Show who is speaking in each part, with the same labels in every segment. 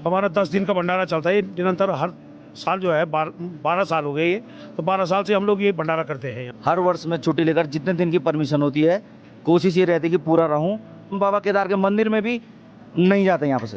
Speaker 1: हमारा 10 दिन का भंडारा चलता है, ये निरंतर हर साल जो है 12 साल हो गए ये, तो 12 साल से हम लोग ये भंडारा करते हैं।
Speaker 2: हर वर्ष में छुट्टी लेकर जितने दिन की परमिशन होती है, कोशिश ये रहती है कि पूरा रहूं। बाबा केदार के मंदिर में भी नहीं जाते यहाँ से।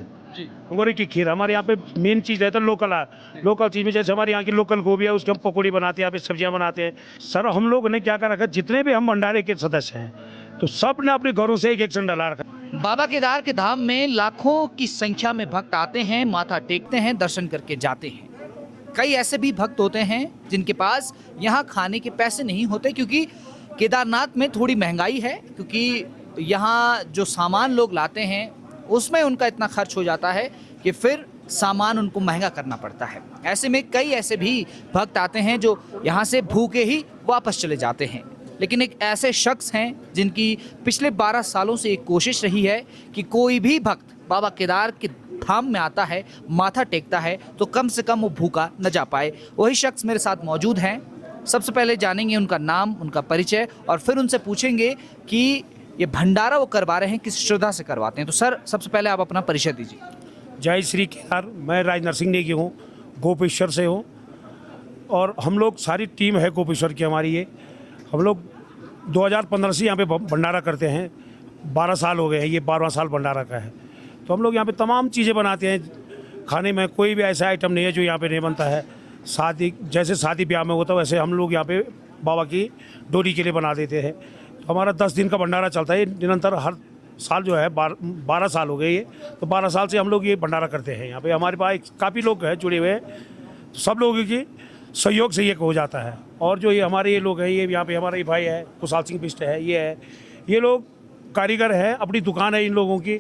Speaker 1: अंगूरी की खीर हमारे यहाँ पे मेन चीज़ है, तो लोकल चीज़ में जैसे हमारे यहाँ की लोकल गोभी है, उसकी हम पकौड़ी बनाते हैं, यहाँ पे सब्जियाँ बनाते हैं। सर हम लोग ने क्या कर रखा है, जितने भी हम भंडारे के सदस्य हैं तो सब ने अपने घरों से एक एक सन डला रखा है।
Speaker 3: बाबा केदार के धाम में लाखों की संख्या में भक्त आते हैं, माथा टेकते हैं, दर्शन करके जाते हैं। कई ऐसे भी भक्त होते हैं जिनके पास यहाँ खाने के पैसे नहीं होते, क्योंकि केदारनाथ में थोड़ी महंगाई है, क्योंकि यहाँ जो सामान लोग लाते हैं उसमें उनका इतना खर्च हो जाता है कि फिर सामान उनको महंगा करना पड़ता है। ऐसे में कई ऐसे भी भक्त आते हैं जो यहाँ से भूखे ही वापस चले जाते हैं। लेकिन एक ऐसे शख्स हैं जिनकी पिछले 12 सालों से एक कोशिश रही है कि कोई भी भक्त बाबा केदार के धाम में आता है, माथा टेकता है, तो कम से कम वो भूखा न जा पाए। वही शख्स मेरे साथ मौजूद हैं। सबसे पहले जानेंगे उनका नाम, उनका परिचय, और फिर उनसे पूछेंगे कि ये भंडारा वो करवा रहे हैं किस श्रद्धा से करवाते हैं। तो सर, सबसे पहले आप अपना परिचय दीजिए।
Speaker 1: जय श्री केदार, मैं राज नरसिंह नेगी हूँ, गोपेश्वर से हूँ, और हम लोग सारी टीम है गोपेश्वर की हमारी। ये हम लोग 2015 से यहाँ पे भंडारा करते हैं, 12 साल हो गए हैं, ये 12वां साल भंडारा का है। तो हम लोग यहाँ पे तमाम चीज़ें बनाते हैं। खाने में कोई भी ऐसा आइटम नहीं है जो यहाँ पे नहीं बनता है। शादी जैसे शादी ब्याह में होता है वैसे हम लोग यहाँ पे बाबा की डोरी के लिए बना देते हैं। तो हमारा 10 दिन का भंडारा चलता है, निरंतर हर साल जो है 12 साल हो गए ये, तो 12 साल से हम लोग ये भंडारा करते हैं। यहाँ पे हमारे पास काफ़ी लोग हैं जुड़े हुए, तो सब लोगों की सहयोग से ये हो जाता है। और जो ये हमारे ये लोग हैं, ये यहाँ पे हमारा ये भाई है कुशाल सिंह बिष्ट है, ये लोग कारीगर हैं। अपनी दुकान है इन लोगों की,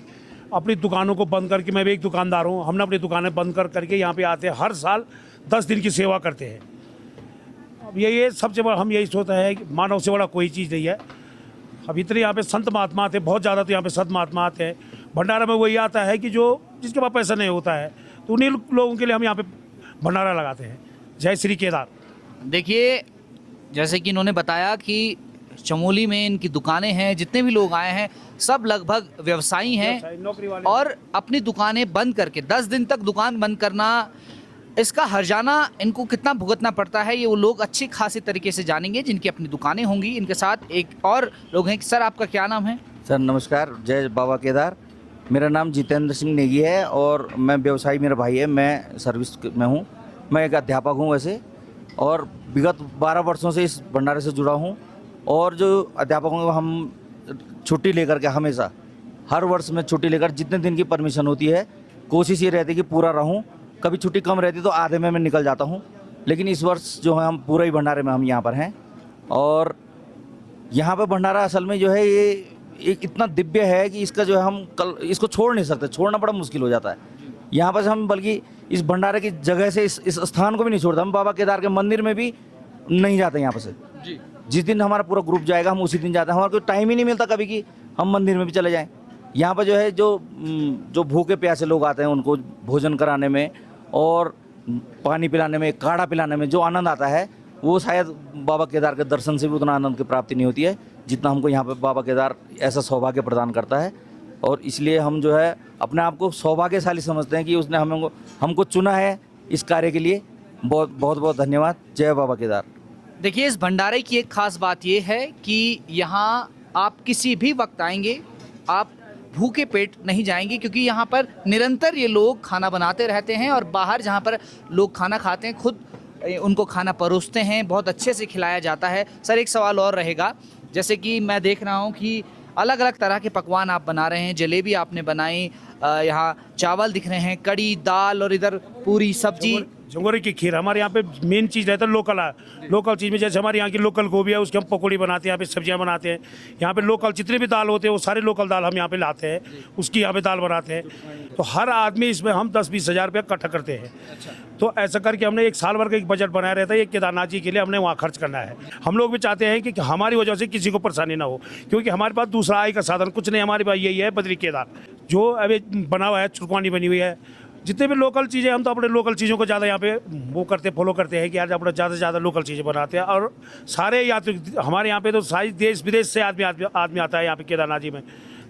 Speaker 1: अपनी दुकानों को बंद करके, मैं भी एक दुकानदार हूँ, हमने अपनी दुकानें बंद करके यहाँ पे आते हैं, हर साल 10 दिन की सेवा करते हैं। अब ये सबसे बड़ा हम यही सोचते हैं कि मानव से बड़ा कोई चीज़ नहीं है। अब इतने यहाँ पे संत महात्मा आते हैं, बहुत ज़्यादा, तो यहाँ पे संत महात्मा आते हैं। भंडारा में वही आता है कि जो जिसके पास पैसा नहीं होता है, तो उन्हीं लोगों के लिए हम यहाँ पे भंडारा लगाते हैं। जय श्री केदार।
Speaker 3: देखिए, जैसे कि इन्होंने बताया कि चमोली में इनकी दुकानें हैं, जितने भी लोग आए हैं सब लगभग व्यवसायी हैं,
Speaker 1: नौकरी वाले,
Speaker 3: और अपनी दुकानें बंद करके 10 दिन तक दुकान बंद करना, इसका हर्जाना इनको कितना भुगतना पड़ता है, ये वो लोग अच्छी खासी तरीके से जानेंगे जिनकी अपनी दुकानें होंगी। इनके साथ एक और लोग हैं। सर, आपका क्या नाम है?
Speaker 2: सर नमस्कार, जय बाबा केदार। मेरा नाम जितेंद्र सिंह नेगी है और मैं व्यवसायी, मेरा भाई है, मैं सर्विस में हूँ। मैं एक अध्यापक हूँ वैसे, और विगत 12 वर्षों से इस भंडारे से जुड़ा हूँ। और जो अध्यापक होंगे हम छुट्टी लेकर के हमेशा हर वर्ष में छुट्टी लेकर जितने दिन की परमिशन होती है, कोशिश ये रहती है कि पूरा रहूं। कभी छुट्टी कम रहती तो आधे में मैं निकल जाता हूं, लेकिन इस वर्ष जो है हम पूरा ही भंडारे में हम यहाँ पर हैं। और यहाँ पर भंडारा असल में जो है ये एक इतना दिव्य है कि इसका जो है हम कल इसको छोड़ नहीं सकते, छोड़ना बड़ा मुश्किल हो जाता है। यहाँ पर हम बल्कि इस भंडारे की जगह से इस स्थान को भी नहीं छोड़ते। हम बाबा केदार के मंदिर में भी नहीं जाते यहाँ पर से। जिस दिन हमारा पूरा ग्रुप जाएगा हम उसी दिन जाते हैं। हमारा कोई टाइम ही नहीं मिलता कभी कि हम मंदिर में भी चले जाएं। यहाँ पर जो है जो भूखे प्यासे लोग आते हैं उनको भोजन कराने में और पानी पिलाने में, काढ़ा पिलाने में जो आनंद आता है, वो शायद बाबा केदार के दर्शन से भी उतना आनंद की प्राप्ति नहीं होती है जितना हमको यहाँ पर बाबा केदार ऐसा सौभाग्य प्रदान करता है। और इसलिए हम जो है अपने आप को सौभाग्यशाली समझते हैं कि उसने हमको चुना है इस कार्य के लिए। बहुत बहुत धन्यवाद। जय बाबा केदार।
Speaker 3: देखिए, इस भंडारे की एक खास बात ये है कि यहाँ आप किसी भी वक्त आएंगे, आप भूखे पेट नहीं जाएंगे, क्योंकि यहाँ पर निरंतर ये लोग खाना बनाते रहते हैं, और बाहर जहाँ पर लोग खाना खाते हैं खुद उनको खाना परोसते हैं, बहुत अच्छे से खिलाया जाता है। सर, एक सवाल और रहेगा, जैसे कि मैं देख रहा हूँ कि अलग अलग तरह के पकवान आप बना रहे हैं। जलेबी आपने बनाई, यहाँ चावल दिख रहे हैं, कड़ी, दाल, और इधर पूरी सब्जी।
Speaker 1: झंगोरी की खीर हमारे यहाँ पे मेन चीज़ रहता है, लोकल चीज़ में जैसे हमारे यहाँ की लोकल गोभी है, उसकी हम पकौड़ी बनाते हैं, यहाँ पे सब्जियाँ बनाते हैं। यहाँ पे लोकल जितने भी दाल होते हैं वो सारे लोकल दाल हम यहाँ पे लाते हैं, उसकी यहाँ पे दाल बनाते हैं। तो हर आदमी इसमें हम 10-20 हज़ार रुपया इकट्ठा करते हैं। तो ऐसा करके हमने एक साल भर का एक बजट बनाया रहता है, ये केदारनाथ जी के लिए हमने वहाँ खर्च करना है। हम लोग भी चाहते हैं कि हमारी वजह से किसी को परेशानी ना हो, क्योंकि हमारे पास दूसरा आय का साधन कुछ नहीं, हमारे पास यही है बद्री केदार जो अभी बना हुआ है, चुरकवानी बनी हुई है। जितने भी लोकल चीज़ें, हम तो अपने लोकल चीज़ों को ज़्यादा यहाँ पे वो करते, फॉलो करते हैं कि यार अपना ज़्यादा से ज़्यादा लोकल चीज़ें बनाते हैं। और सारे यात्री हमारे यहाँ पे तो सारी देश विदेश से आदमी आता है यहाँ पे केदारनाथ जी में।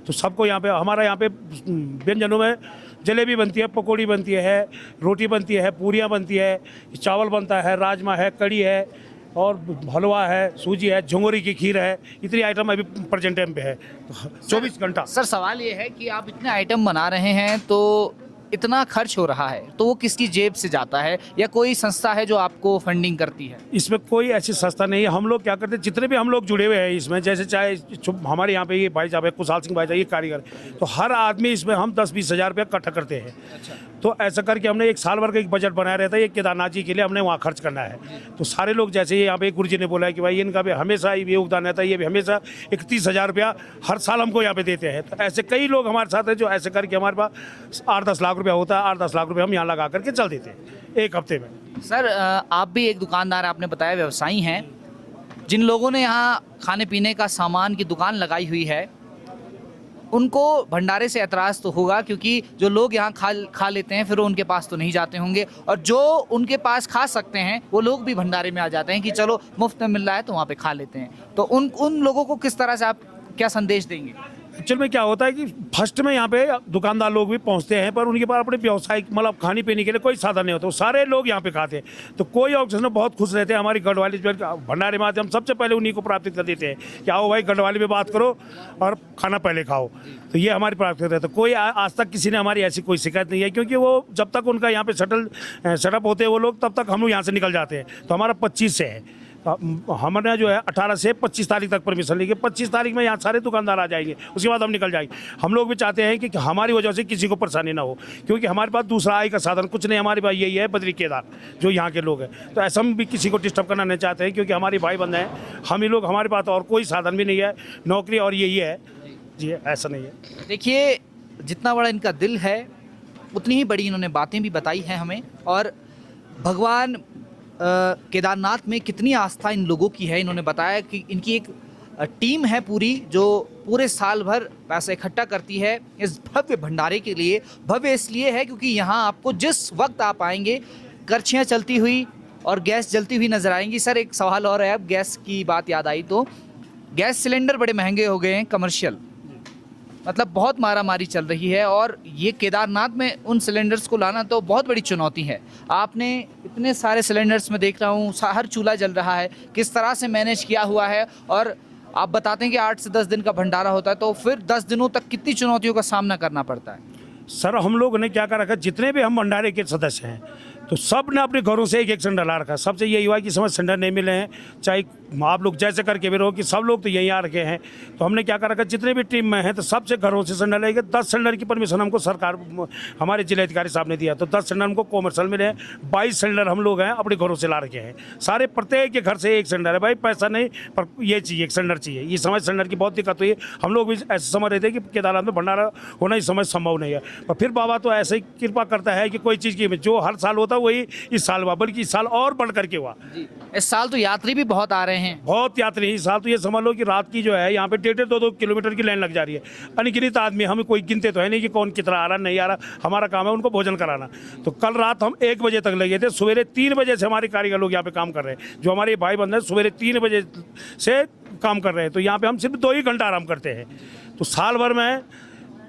Speaker 1: तो सबको यहाँ पे हमारा यहाँ पे व्यंजनों में जलेबी बनती है, पकौड़ी बनती है, रोटी बनती है, पूरियाँ बनती है, चावल बनता है, राजमा है, कड़ी है और हलवा है, सूजी है, झुंगोरी की खीर है। इतनी आइटम अभी प्रेजेंट टाइम पे है 24 घंटा।
Speaker 3: सर सवाल ये है कि आप इतने आइटम बना रहे हैं तो इतना खर्च हो रहा है तो वो किसकी जेब से जाता है या कोई संस्था है जो आपको फंडिंग करती है?
Speaker 1: इसमें कोई ऐसी संस्था नहीं है। हम लोग क्या करते हैं, जितने भी हम लोग जुड़े हुए हैं इसमें, जैसे चाहे हमारे यहाँ पे ये भाई साहब है, कुशाल सिंह भाई साहब, ये कारीगर, तो हर आदमी इसमें हम 10-20 हज़ार रुपया इकट्ठा करते हैं। तो ऐसा करके हमने एक साल भर का एक बजट बनाया रहता है, ये केदारनाथ जी के लिए हमने वहाँ खर्च करना है। तो सारे लोग, जैसे यहाँ पे गुरु जी ने बोला है कि भाई इनका भी हमेशा ये योगदान रहता है, ये भी हमेशा 31,000 रुपया हर साल हमको यहाँ पे देते हैं। तो ऐसे कई लोग हमारे साथ हैं जो ऐसे करके हमारे पास 8-10 लाख रुपया होता है, 8-10 लाख रुपये हम यहाँ लगा करके चल देते हैं एक हफ्ते में।
Speaker 3: सर आप भी एक दुकानदार, आपने बताया व्यवसायी हैं। जिन लोगों ने यहाँ खाने पीने का सामान की दुकान लगाई हुई है उनको भंडारे से एतराज़ तो होगा, क्योंकि जो लोग यहाँ खा लेते हैं फिर वो उनके पास तो नहीं जाते होंगे, और जो उनके पास खा सकते हैं वो लोग भी भंडारे में आ जाते हैं कि चलो मुफ्त में मिल रहा है तो वहाँ पे खा लेते हैं। तो उन लोगों को किस तरह से आप क्या संदेश देंगे?
Speaker 1: एक्चुअल में क्या होता है कि फर्स्ट में यहाँ पे दुकानदार लोग भी पहुँचते हैं, पर उनके पास अपने व्यवसायिक मतलब खाने पीने के लिए कोई साधन नहीं होता, वो सारे लोग यहाँ पे खाते हैं। तो कोई ऑप्शन में बहुत खुश रहते हैं। हमारी गढ़वाली भंडारे में हम सबसे पहले उन्हीं को प्राप्त कर देते हैं कि आओ भाई गढ़वाली में बात करो और खाना पहले खाओ। तो ये हमारी प्राप्त है। तो कोई आज तक किसी ने हमारी ऐसी कोई शिकायत नहीं है, क्योंकि वो जब तक उनका यहाँ पे सेटअप होते हैं वो लोग, तब तक हम लोग यहाँ से निकल जाते हैं। तो हमारा 25 से है, हमने जो है 18 से 25 तारीख तक परमिशन लेके 25 तारीख में यहाँ सारे दुकानदार आ जाएंगे, उसके बाद हम निकल जाएंगे। हम लोग भी चाहते हैं कि हमारी वजह से किसी को परेशानी ना हो, क्योंकि हमारे पास दूसरा आय का साधन कुछ नहीं, हमारे पास यही है बद्री केदार जो यहाँ के लोग हैं। तो ऐसा हम भी किसी को डिस्टर्ब करना नहीं चाहते हैं, क्योंकि हमारे भाई बंधे हैं हम ही लोग, हमारे पास और कोई साधन भी नहीं है, नौकरी और यही है जी, ऐसा नहीं है।
Speaker 3: देखिए जितना बड़ा इनका दिल है उतनी ही बड़ी इन्होंने बातें भी बताई हैं हमें, और भगवान केदारनाथ में कितनी आस्था इन लोगों की है। इन्होंने बताया कि इनकी एक टीम है पूरी जो पूरे साल भर पैसा इकट्ठा करती है इस भव्य भंडारे के लिए। भव्य इसलिए है क्योंकि यहाँ आपको जिस वक्त आप आएंगे करछियाँ चलती हुई और गैस जलती हुई नज़र आएंगी। सर एक सवाल और है, अब गैस की बात याद आई तो गैस सिलेंडर बड़े महंगे हो गए हैं, कमर्शियल, मतलब बहुत मारामारी चल रही है, और ये केदारनाथ में उन सिलेंडर्स को लाना तो बहुत बड़ी चुनौती है। आपने इतने सारे सिलेंडर्स में देख रहा हूँ, हर चूल्हा जल रहा है, किस तरह से मैनेज किया हुआ है? और आप बताते हैं कि 8 से 10 दिन का भंडारा होता है, तो फिर 10 दिनों तक कितनी चुनौतियों का सामना करना पड़ता है?
Speaker 1: सर हम लोगों ने क्या कर रखा है, जितने भी हम भंडारे के सदस्य हैं तो सब ने अपने घरों से एक सिलेंडर ला रखा है। सबसे यही हुआ कि समय सिलेंडर नहीं मिले हैं, चाहे आप लोग जैसे करके भी रहो कि सब लोग तो यहीं आ रखे हैं। तो हमने क्या कर रखा है, जितने भी टीम में हैं तो सबसे घरों से सिलेंडर लेके 10 सिलेंडर की परमिशन हमको सरकार हमारे जिलाधिकारी साहब ने दिया। तो 10 सिलेंडर हमको कॉमर्शियल मिले हैं, 22 सिलेंडर हम लोग हैं अपने घरों से ला रखे हैं। सारे प्रत्येक के घर से एक सिलेंडर है। भाई पैसा नहीं पर ये चाहिए, एक सिलेंडर चाहिए। ये समय सिलेंडर की बहुत दिक्कत हुई है। हम लोग भी ऐसे समझ रहे थे कि केदारनाथ में भंडारा होना इस समय संभव नहीं है, पर फिर बाबा तो ऐसे ही कृपा करता है कि कोई चीज़ की जो हर साल होता है वही इस साल हुआ, बल्कि इस साल और बढ़ करके हुआ।
Speaker 3: इस साल तो यात्री भी बहुत आ रहे हैं,
Speaker 1: बहुत यात्री इस साल। तो ये समझ लो कि रात की जो है यहाँ पे 1.5-2 किलोमीटर की लाइन लग जा रही है। अनगिनत आदमी, हमें कोई गिनते तो है नहीं कि कौन कितना आ रहा नहीं आ रहा, हमारा काम है उनको भोजन कराना। तो कल रात हम 1 बजे तक लगे थे, सवेरे 3 बजे से हमारे कारीगर लोग यहाँ पे काम कर रहे हैं। जो हमारे भाई बंधु हैं सवेरे 3 बजे से काम कर रहे हैं। तो यहाँ पे हम सिर्फ 2 ही घंटा आराम करते हैं। तो साल भर में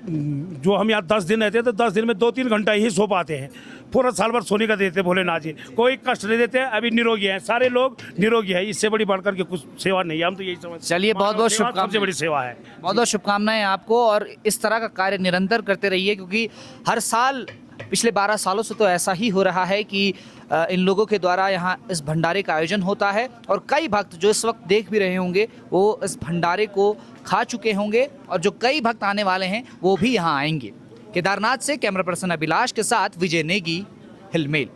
Speaker 1: जो हम यहाँ 10 दिन रहते हैं तो 10 दिन में 2-3 घंटा ही सो पाते हैं। पूरा साल भर सोने का देते भोलेनाथ जी, कोई कष्ट नहीं देते हैं। अभी निरोगी हैं, सारे लोग निरोगी है, इससे बड़ी बढ़कर के कुछ सेवा नहीं है। हम तो यही समझ।
Speaker 3: चलिए बहुत बहुत शुभकामनाएं,
Speaker 1: सबसे बड़ी सेवा है।
Speaker 3: बहुत बहुत शुभकामनाएं आपको, और इस तरह का कार्य निरंतर करते रहिए, क्योंकि हर साल पिछले 12 सालों से तो ऐसा ही हो रहा है कि इन लोगों के द्वारा यहाँ इस भंडारे का आयोजन होता है, और कई भक्त जो इस वक्त देख भी रहे होंगे वो इस भंडारे को खा चुके होंगे, और जो कई भक्त आने वाले हैं वो भी यहाँ आएंगे। केदारनाथ से कैमरा पर्सन अभिलाष के साथ विजय नेगी, हिलमेल।